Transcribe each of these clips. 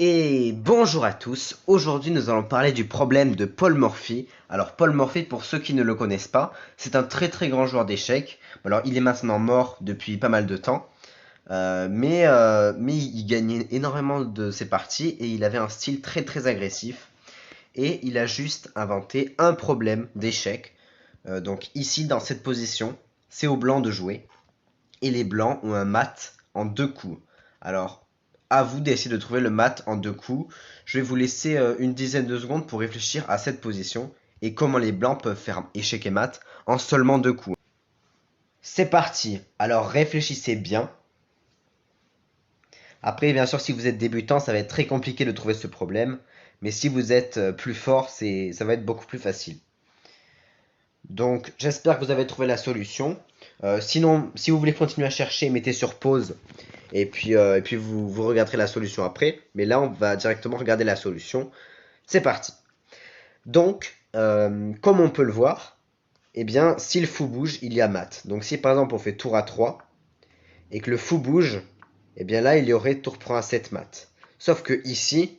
Et bonjour à tous, aujourd'hui nous allons parler du problème de Paul Morphy. Alors Paul Morphy, pour ceux qui ne le connaissent pas, c'est un très grand joueur d'échecs. Alors il est maintenant mort depuis pas mal de temps, mais il gagnait énormément de ses parties et il avait un style très agressif. Et il a juste inventé un problème d'échecs. Donc ici dans cette position, c'est aux blancs de jouer. Et les blancs ont un mat en 2 coups. Alors, à vous d'essayer de trouver le mat en 2 coups. Je vais vous laisser une dizaine de secondes pour réfléchir à cette position et comment les blancs peuvent faire échec et mat en seulement 2 coups. C'est parti. Alors réfléchissez bien. Après, bien sûr, si vous êtes débutant, ça va être très compliqué de trouver ce problème. Mais si vous êtes plus fort, ça va être beaucoup plus facile. Donc, j'espère que vous avez trouvé la solution. Sinon, si vous voulez continuer à chercher, mettez sur pause et puis vous regarderez la solution après. Mais là, on va directement regarder la solution. C'est parti. Donc, comme on peut le voir, eh bien, si le fou bouge, il y a mat. Donc, si par exemple on fait tour à 3 et que le fou bouge, eh bien là, il y aurait tour prend à 7 mat. Sauf que ici,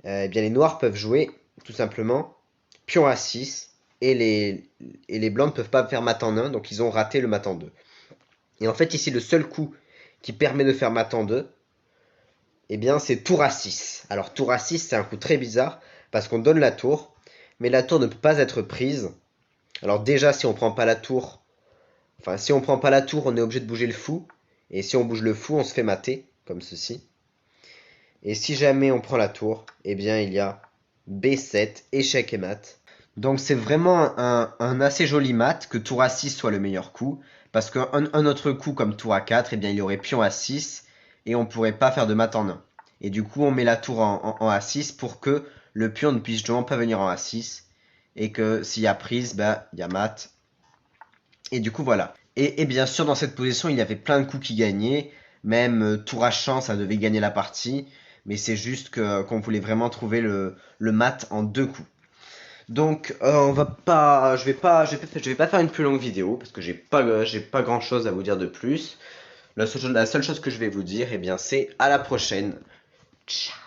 eh bien, les noirs peuvent jouer tout simplement pion à 6 et les blancs ne peuvent pas faire mat en 1, donc ils ont raté le mat en 2. Et en fait, ici, le seul coup qui permet de faire mat en 2, eh bien, c'est tour à 6. Alors, tour à 6, c'est un coup très bizarre, parce qu'on donne la tour, mais la tour ne peut pas être prise. Alors déjà, si on prend pas la tour, si on prend pas la tour, on est obligé de bouger le fou, et si on bouge le fou, on se fait mater, comme ceci. Et si jamais on prend la tour, eh bien, il y a B7, échec et mat. Donc c'est vraiment un assez joli mat que tour à 6 soit le meilleur coup, parce qu'un autre coup comme tour à 4, eh bien il y aurait pion à 6, et on pourrait pas faire de mat en 1. Et du coup on met la tour en A6 pour que le pion ne puisse justement pas venir en A6, et que s'il y a prise, bah, il y a mat. Et du coup voilà. Et bien sûr dans cette position il y avait plein de coups qui gagnaient, même tour à champ ça devait gagner la partie, mais c'est juste qu'on voulait vraiment trouver le mat en 2 coups. Donc, je vais pas faire une plus longue vidéo parce que j'ai pas grand chose à vous dire de plus. La seule chose que je vais vous dire, eh bien, c'est à la prochaine. Ciao.